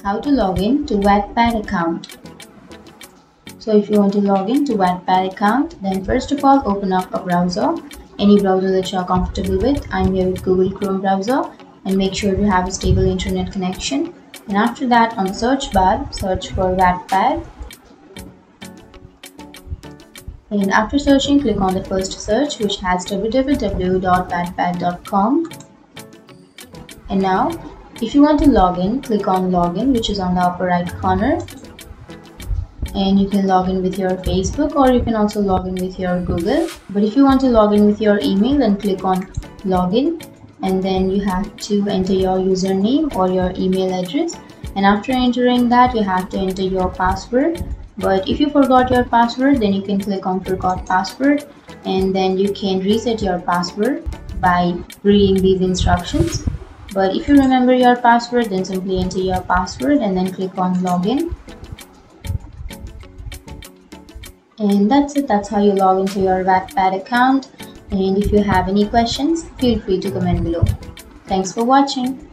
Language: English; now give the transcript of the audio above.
How to log in to Wattpad account. So if you want to log in to Wattpad account, then first of all open up a browser, any browser that you are comfortable with. I'm here with Google Chrome browser, and make sure to have a stable internet connection. And after that, on the search bar, search for Wattpad. And after searching, click on the first search, which has www.wattpad.com. And now, if you want to log in, click on login, which is on the upper right corner. And you can log in with your Facebook, or you can also log in with your Google. But if you want to log in with your email, then click on login, and then you have to enter your username or your email address. And after entering that, you have to enter your password. But if you forgot your password, then you can click on forgot password, and then you can reset your password by reading these instructions. But if you remember your password, then simply enter your password and then click on login. And that's it. That's how you log into your Wattpad account. And if you have any questions, feel free to comment below. Thanks for watching.